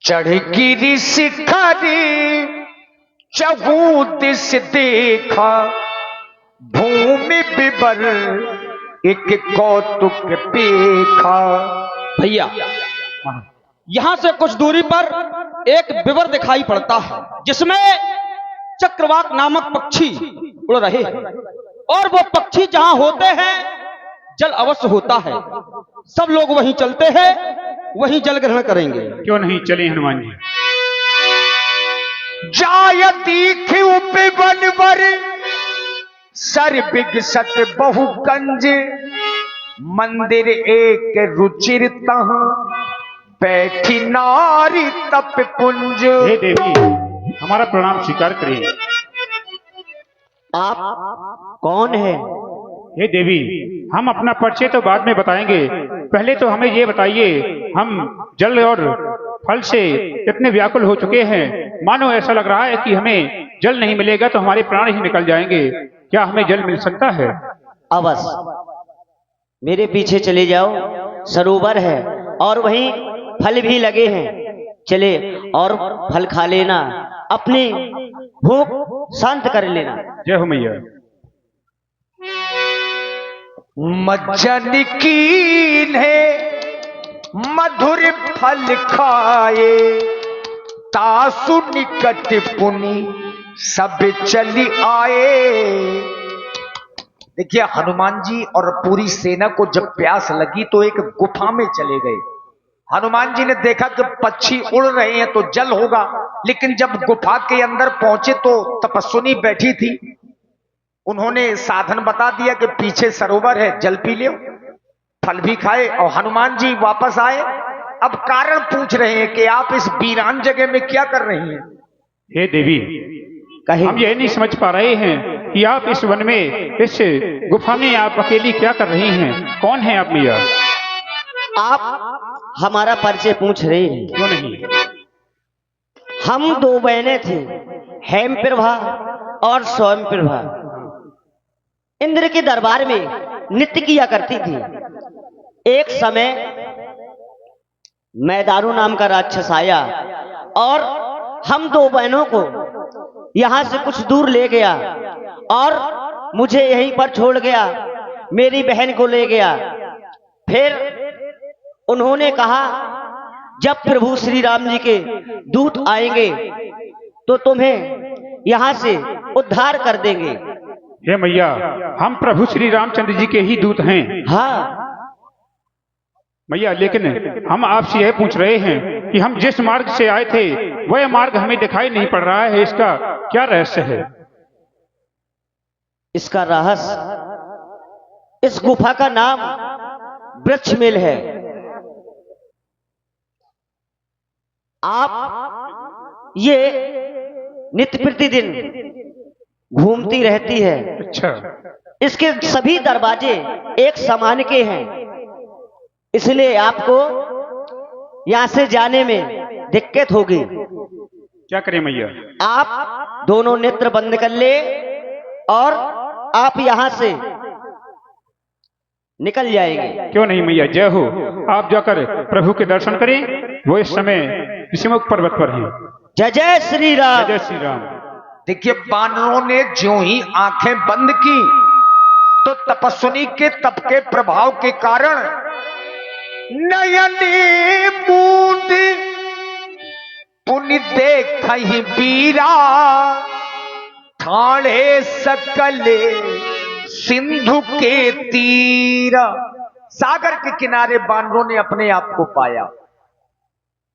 चढ़ गिरी शिखरी चहु दिस देखा, भूमि बिबर एक कौतुक पेखा। भैया यहां से कुछ दूरी पर एक विवर दिखाई पड़ता है जिसमें चक्रवाक नामक पक्षी उड़ रहे हैं, और वो पक्षी जहां होते हैं जल अवश्य होता है। सब लोग वहीं चलते हैं, वहीं जल ग्रहण करेंगे। क्यों नहीं चले हनुमान जी। जाय दीख उपवन सर बिगसत बहु कंज, मंदिर एक रुचिर तहाँ बैठी नारी तप पुंज। हे देवी हमारा प्रणाम स्वीकार करिए। आप कौन है? हे देवी हम अपना परिचय तो बाद में बताएंगे, पहले तो हमें ये बताइए, हम जल और फल से इतने व्याकुल हो चुके हैं, मानो ऐसा लग रहा है कि हमें जल नहीं मिलेगा तो हमारे प्राण ही निकल जाएंगे। क्या हमें जल मिल सकता है? अवश्य, मेरे पीछे चले जाओ, सरोवर है और वहीं फल भी लगे हैं, चले और फल खा लेना, अपनी भूख शांत कर लेना। जय हो मैया। मज्जन कीन है मधुर फल खाए, तासु निकट पुनि सब चली आए। देखिए हनुमान जी और पूरी सेना को जब प्यास लगी तो एक गुफा में चले गए। हनुमान जी ने देखा कि पक्षी उड़ रहे हैं तो जल होगा, लेकिन जब गुफा के अंदर पहुंचे तो तपस्विनी बैठी थी। उन्होंने साधन बता दिया कि पीछे सरोवर है, जल पी लो, फल भी खाए। और हनुमान जी वापस आए, अब कारण पूछ रहे हैं कि आप इस वीरान जगह में क्या कर रही हैं। हे देवी हम ये नहीं समझ पा रहे हैं कि आप इस वन में, इस गुफा में आप अकेली क्या कर रही हैं? कौन है आप मैया? आप हमारा परिचय पूछ रहे हैं? क्यों नहीं। हम दो बहनें थी, हेम प्रभा और स्वयं प्रभा, इंद्र के दरबार में नृत्य किया करती थी। एक समय मैदारू नाम का राक्षस आया और हम दो बहनों को यहां से कुछ दूर ले गया और मुझे यहीं पर छोड़ गया, मेरी बहन को ले गया। फिर उन्होंने कहा जब प्रभु श्री राम जी के दूत आएंगे तो तुम्हें यहां से उद्धार कर देंगे। हे मैया हम प्रभु श्री रामचंद्र जी के ही दूत हैं। हाँ मैया, लेकिन हम आपसे यह पूछ रहे हैं कि हम जिस मार्ग से आए थे वह मार्ग हमें दिखाई नहीं पड़ रहा है, इसका क्या रहस्य है? इसका रहस्य, इस गुफा का नाम वृक्षमेल है। आप ये नित्य प्रतिदिन घूमती रहती है। अच्छा। इसके सभी दरवाजे एक समान के हैं, इसलिए आपको यहां से जाने में दिक्कत होगी। क्या करें मैया? आप दोनों नेत्र बंद कर ले और आप यहां से निकल जाएंगे। क्यों नहीं मैया, जय हो। आप जाकर प्रभु के दर्शन करें, वो इस समय ऋषिमुख पर्वत पर हैं। जय जय श्री राम। जय श्री राम। देखिए बानरों ने ज्यों ही आंखें बंद की तो तपस्विनी के तप के प्रभाव के कारण नयने मूंद पुनि देख ही बीरा, ठाणे सकले सिंधु के तीरा। सागर के किनारे बानरों ने अपने आप को पाया।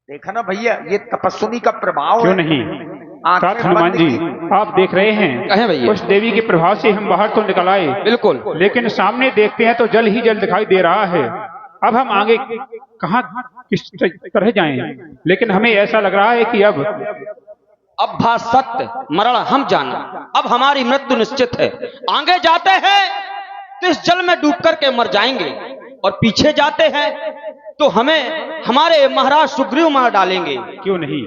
देखा ना भैया, ये तपस्विनी का प्रभाव क्यों है। नहीं। तात हनुमान जी आप देख रहे हैं, कहें भैया? उस देवी के प्रभाव से हम बाहर तो निकल आए, बिल्कुल, लेकिन सामने देखते हैं तो जल ही जल दिखाई दे रहा है। अब हम आगे कहां किस तरह जाएं? लेकिन हमें ऐसा लग रहा है कि अब भा सत्य मरण हम जाना, अब हमारी मृत्यु निश्चित है। आगे जाते हैं तो इस जल में डूब करके मर जाएंगे, और पीछे जाते हैं तो हमें हमारे महाराज सुग्रीव मार डालेंगे। क्यों नहीं,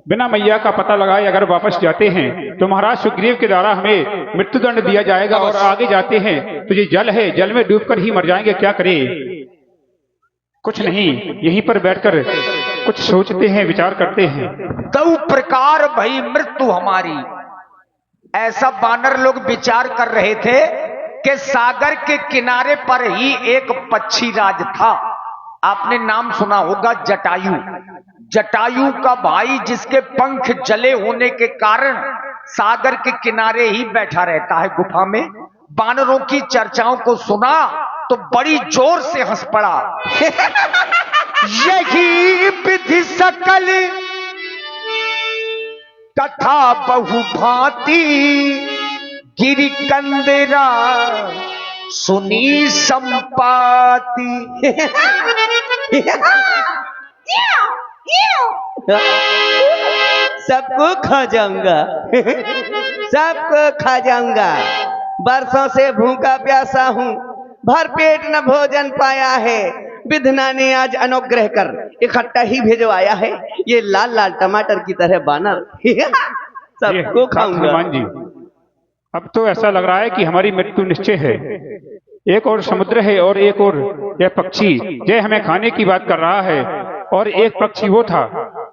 बिना मैया का पता लगाए अगर वापस जाते हैं तो महाराज सुग्रीव के द्वारा हमें मृत्युदंड दिया जाएगा, और आगे जाते हैं तो ये जल है, जल में डूबकर ही मर जाएंगे। क्या करें? कुछ नहीं, यहीं पर बैठकर कुछ सोचते हैं, विचार करते हैं। दो प्रकार भई मृत्यु हमारी। ऐसा वानर लोग विचार कर रहे थे कि सागर के किनारे पर ही एक पक्षी राज था। आपने नाम सुना होगा जटायु। जटायु का भाई जिसके पंख जले होने के कारण सागर के किनारे ही बैठा रहता है गुफा में। वानरों की चर्चाओं को सुना तो बड़ी जोर से हंस पड़ा। यही विधि सकल कथा बहु भांति गिरि कंदरा सुनी संपाति। सबको खा जाऊंगा, सबको खा जाऊंगा। बरसों से भूखा प्यासा हूँ, भर पेट न भोजन पाया है। विधना ने आज अनुग्रह कर इकट्ठा ही भेजवाया है ये लाल लाल टमाटर की तरह बानर। सबको खाऊंगा। हनुमान जी, अब तो ऐसा लग रहा है कि हमारी मृत्यु निश्चय है। एक और समुद्र है और एक और यह पक्षी यह हमें खाने की बात कर रहा है। और एक पक्षी वो था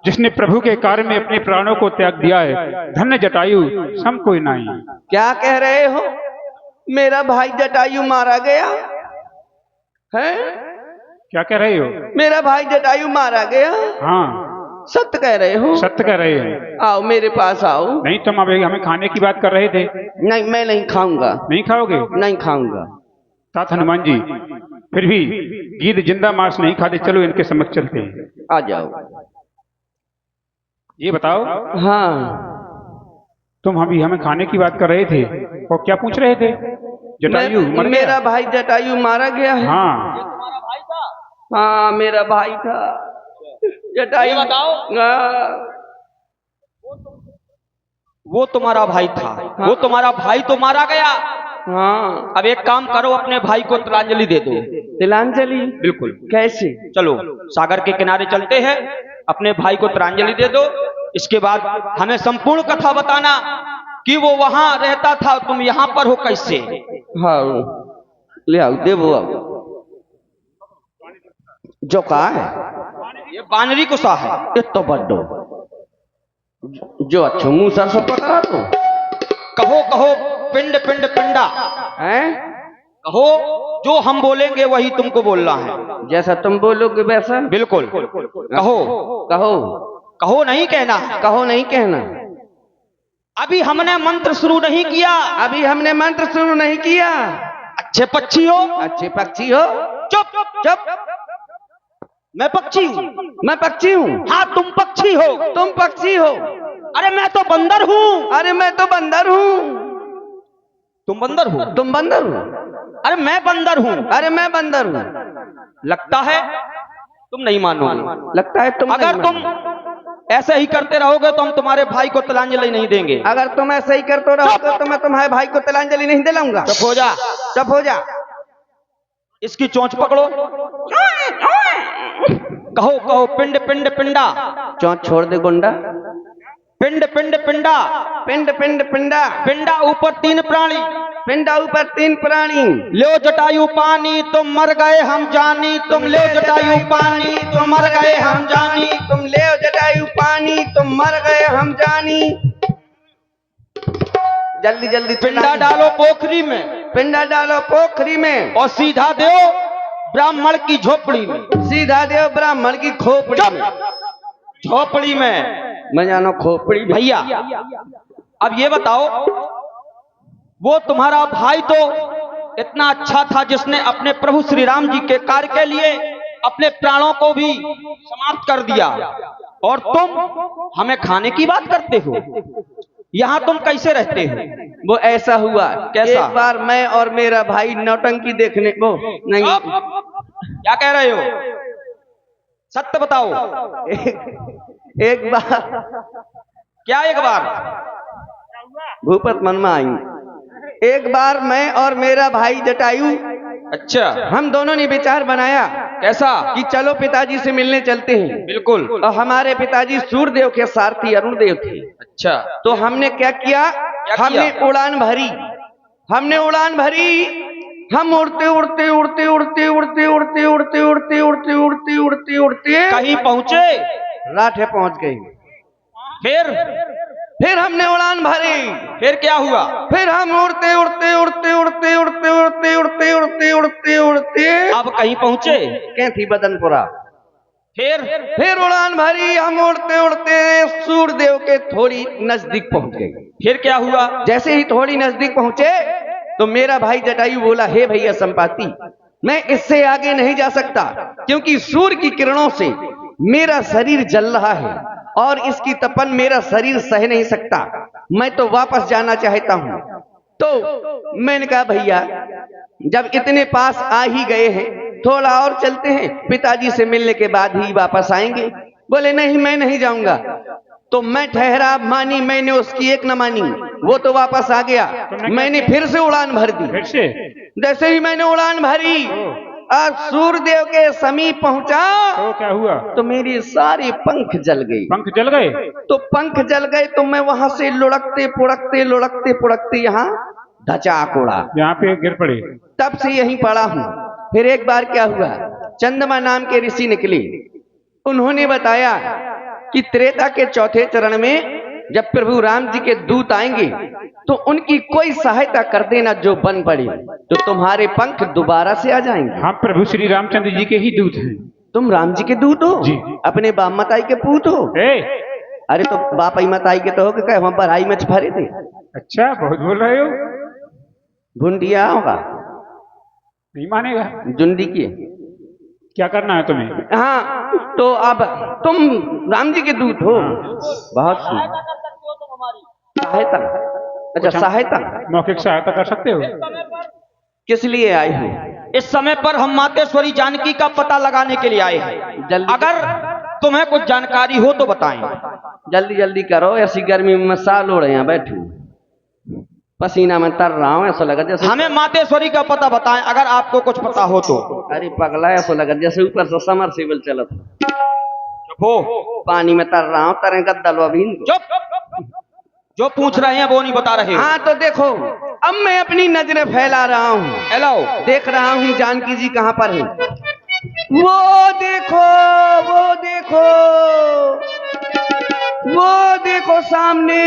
जिसने प्रभु के कार्य में अपने प्राणों को त्याग दिया है। धन्य जटायु, सम कोई नहीं। क्या कह रहे हो? मेरा भाई जटायु मारा गया है? क्या कह रहे हो? मेरा भाई जटायु मारा गया? हाँ, सत्य कह रहे हो? सत्य कह रहे हैं। आओ मेरे पास आओ। नहीं, तुम अभी हमें खाने की बात कर रहे थे। नहीं, मैं नहीं खाऊंगा। नहीं खाओगे? नहीं खाऊंगा। तात हनुमान जी, फिर भी गीद जिंदा मांस नहीं खाते, चलो इनके समक्ष चलते हैं। आ जाओ। ये बताओ, हाँ, तुम अभी हमें खाने की बात कर रहे थे और क्या पूछ रहे थे? जटायु मर गया? मेरा भाई जटायु मारा गया है। हाँ, हाँ, मेरा भाई था जटायु। बताओ। हाँ। वो तुम्हारा भाई था। वो तुम्हारा भाई तो मारा गया। हाँ, अब एक काम करो, अपने भाई को तिलांजलि दे दो। तिलांजलि? बिल्कुल। कैसे? चलो सागर के किनारे चलते हैं, अपने भाई को तिलांजलि दे दो। इसके बाद हमें संपूर्ण कथा बताना कि वो वहां रहता था, तुम यहाँ पर हो कैसे। हाँ, ले आओ, देवो आओ। जो कहा है ये बानरी कुसा है। ये तो बड्डो जो अच्छो मुंह सर सब पकड़ा तो कहो कहो पिंड पिंड पिंडा है। कहो, जो हम बोलेंगे वही तुमको बोलना है। जैसा तुम बोलोगे वैसा। बिल्कुल। कहो कहो। कहो, नहीं कहना है। कहो नहीं कहना। अभी हमने मंत्र शुरू नहीं किया। अभी हमने मंत्र शुरू नहीं किया। अच्छे पक्षी हो। अच्छे पक्षी हो। चुप चुप। मैं पक्षी हूँ। मैं पक्षी हूँ। हाँ, तुम पक्षी हो। तुम पक्षी हो। अरे मैं तो बंदर हूँ। अरे मैं तो बंदर हूँ। तुम बंदर हो। तुम बंदर हो। अरे मैं बंदर हूँ। अरे मैं बंदर हूँ। लगता है तुम नहीं मानोगे। लगता है तुम अगर नहीं तुम मानोगे। ऐसे ही करते रहोगे तो हम तुम्हारे भाई को तिलांजलि नहीं देंगे। अगर तुम ऐसे ही करते रहोगे तो मैं तुम्हारे भाई को तिलांजलि नहीं दिलाऊंगा। चुप हो जा। चुप हो जा। इसकी चोंच पकड़ो। कहो कहो पिंड पिंड पिंडा। चोंच छोड़ दे गुंडा। पिंड पिंड पिंडा। पिंड पिंड पिंडा। पिंडा ऊपर तीन प्राणी। पिंडा ऊपर तीन प्राणी। लो जटायु पानी तुम मर गए हम जानी। तुम ले जटायु पानी तुम मर गए हम जानी। तुम ले जटायु पानी तुम मर गए हम जानी। जल्दी जल्दी पिंडा डालो पोखरी में। पिंडा डालो पोखरी में। और सीधा दो ब्राह्मण की झोपड़ी में। सीधा दो ब्राह्मण की खोपड़ी में। झोपड़ी में। मैं जानो खोपड़ी में। भैया अब ये बताओ, वो तुम्हारा भाई तो इतना अच्छा था जिसने अपने प्रभु श्री राम जी के कार्य के लिए अपने प्राणों को भी समाप्त कर दिया, और तुम हमें खाने की बात करते हो। यहाँ तुम कैसे रहते हो? वो ऐसा हुआ। कैसा? एक बार मैं और मेरा भाई नौटंकी देखने को नहीं। क्या कह रहे हो? सत्य बताओ। एक बार। क्या एक बार? भूपत मन में आई। एक बार मैं और मेरा भाई जटायु, अच्छा, हम दोनों ने विचार बनाया। कैसा? कि चलो पिताजी से मिलने चलते हैं। बिल्कुल। और हमारे पिताजी सूर्यदेव के सारथी अरुणदेव थे। अच्छा, तो हमने क्या किया? हमने किया? उड़ान भरी। हमने उड़ान भरी हम उड़ते उड़ते उड़ते उड़ते उड़ते उड़ते उड़ते उड़ते उड़ते उड़ते उड़ते उड़ते कहीं पहुंचे? राठे पहुंच गई। फिर हमने उड़ान भरी। फिर क्या हुआ? फिर हम उड़ते उड़ते उड़ते उड़ते उड़ते उड़ते उड़ते उड़ते उड़ते उड़ते अब कहीं पहुंचे? कैथी बदनपुरा। फिर उड़ान भरी। हम उड़ते उड़ते सूर्यदेव के थोड़ी नजदीक पहुंच गए। फिर क्या हुआ? जैसे ही थोड़ी नजदीक पहुंचे तो मेरा भाई जटायु बोला, हे भैया संपाति, मैं इससे आगे नहीं जा सकता क्योंकि सूर्य की किरणों से मेरा शरीर जल रहा है और इसकी तपन मेरा शरीर सह नहीं सकता। मैं तो वापस जाना चाहता हूं। तो मैंने कहा भैया जब इतने पास आ ही गए हैं थोड़ा और चलते हैं, पिताजी से मिलने के बाद ही वापस आएंगे। बोले नहीं मैं नहीं जाऊंगा। तो मैं ठहरा, मानी मैंने उसकी एक न मानी, वो तो वापस आ गया। मैंने फिर से उड़ान भर दी। फिर से जैसे ही मैंने उड़ान भरी और सूर्यदेव के समीप पहुंचा तो क्या हुआ? तो मेरी सारी पंख जल गई। पंख जल गए? तो पंख जल गए तो मैं वहां से लुढ़कते पुढ़कते यहाँ धचाक उड़ा। यहाँ पे गिर पड़े? तब से यहीं पड़ा हूं। फिर एक बार क्या हुआ, चंद्रमा नाम के ऋषि निकले। उन्होंने बताया कि त्रेता के चौथे चरण में जब प्रभु राम जी के दूत आएंगे तो उनकी कोई सहायता कर देना जो बन पड़े, तो तुम्हारे पंख दोबारा से आ जाएंगे। हम प्रभु श्री रामचंद्र जी के ही दूत हैं। तुम राम जी के दूत हो? जी। अपने बाप मताई के पूत हो? अरे तो बाप आई मताई के तो हो कि वहां पर आई मच भरे थे। अच्छा बहुत बोल रहे हो। भुंडिया होगा, नहीं मानेगा। जुंडी की। क्या करना है तुम्हें? हाँ तो अब तुम राम जी के दूत हो। बहुत सहायता। अच्छा सहायता, मौखिक सहायता कर सकते हो? किस लिए आए हो? इस समय पर हम मातेश्वरी जानकी का पता लगाने के लिए आए हैं। जल्दी अगर तुम्हें कुछ जानकारी हो तो बताएं। जल्दी जल्दी करो, ऐसी गर्मी में साल हो रहे हैं, बैठू पसीना में तर रहा हूँ। ऐसा लगा जैसे हमें मातेश्वरी का पता बताएं अगर आपको कुछ पता हो तो। अरे पगला, ऐसा लगा जैसे ऊपर से समरसेबल चलत हो, पानी में तर रहा हूँ, तरह गद्दल अभी। चुप, जो पूछ रहे हैं वो नहीं बता रहे। हाँ तो देखो अब मैं अपनी नजरें फैला रहा हूँ। हेलो, देख रहा हूँ जानकी जी कहाँ पर है। वो देखो वो देखो वो देखो सामने,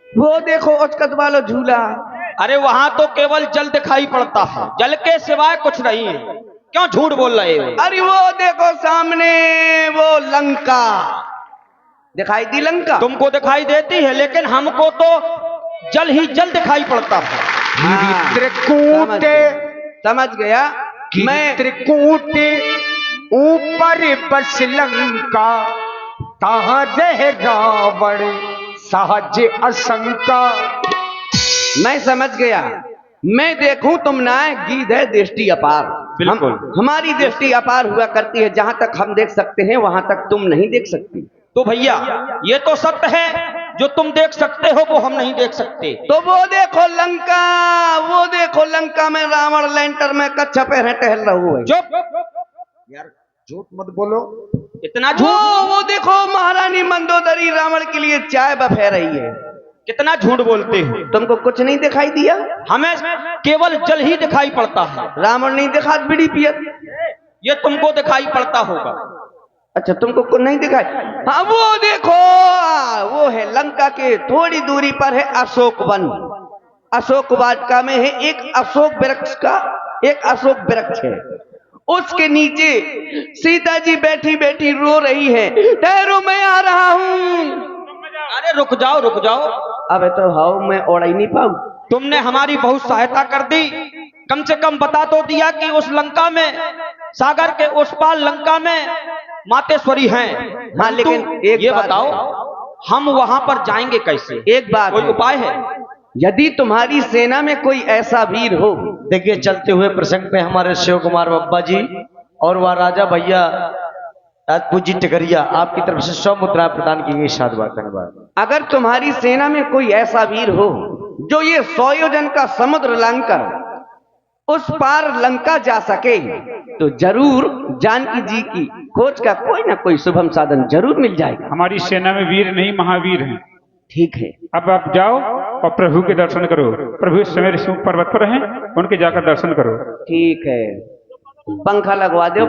वो देखो उचकत वाला झूला। अरे वहां तो केवल जल दिखाई पड़ता है, जल के सिवाय कुछ नहीं है। क्यों झूठ बोल रहे हो? अरे वो देखो सामने वो लंका दिखाई दी। लंका तुमको दिखाई देती है लेकिन हमको तो जल ही जल दिखाई पड़ता है। त्रिकूट समझ गया मैं। त्रिकूट ऊपर बस लंका, कहाँ रह रावण सहज असंका। मैं समझ गया। मैं देखूं तुम ना, गीत है दृष्टि अपार। बिल्कुल। हमारी दृष्टि अपार हुआ करती है, जहां तक हम देख सकते हैं वहां तक तुम नहीं देख सकती। तो भैया ये तो सत्य है, जो तुम देख सकते हो वो हम नहीं देख सकते। तो वो देखो लंका, वो देखो लंका में रावण लैंटर में कच्छा पहने टहल रहा है। चुप यार झूठ मत बोलो। इतना झूठ। वो देखो महारानी मंदोदरी रावण के लिए चाय बफे रही है। कितना झूठ बोलते हो। तुमको कुछ नहीं दिखाई दिया? हमें केवल जल ही दिखाई पड़ता है। रावण नहीं दिखा बीड़ी पियत? ये तुमको दिखाई पड़ता होगा। अच्छा तुमको कुछ नहीं दिखाई? हाँ वो देखो, वो है लंका के थोड़ी दूरी पर है अशोक वन। अशोक वाटिका में है एक अशोक वृक्ष का, एक अशोक वृक्ष है। उसके नीचे सीता जी बैठी बैठी रो रही है। ठहरो मैं आ रहा हूँ। अरे रुक जाओ रुक जाओ। अबे तो हाउ मैं ओढ़ ही नहीं पाऊं। तुमने हमारी बहुत सहायता कर दी, कम से कम बता तो दिया कि उस लंका में, सागर के उस पार लंका में मातेश्वरी हैं। हाँ लेकिन एक ये बात बताओ हम वहां पर जाएंगे कैसे? एक बात कोई उपाय है? यदि तुम्हारी सेना में कोई ऐसा वीर हो। देखिए चलते हुए प्रसंग पे हमारे शिव कुमार बब्बा जी और वह राजा भैया राजपूत जी टिकरिया आपकी तरफ से 100 मुद्रा प्रदान की गई। धन्यवाद धन्यवाद। अगर तुम्हारी सेना में कोई ऐसा वीर हो जो ये 100 योजन का समुद्र लांघकर उस पार लंका जा सके तो जरूर जानकी जी की खोज का कोई ना कोई शुभम साधन जरूर मिल जाएगा। हमारी सेना में वीर नहीं महावीर हैं। ठीक है अब आप जाओ और प्रभु के दर्शन करो। प्रभु इस समय ऋषि पर्वत पर हैं, उनके जाकर दर्शन करो। ठीक है, पंखा लगवा दो।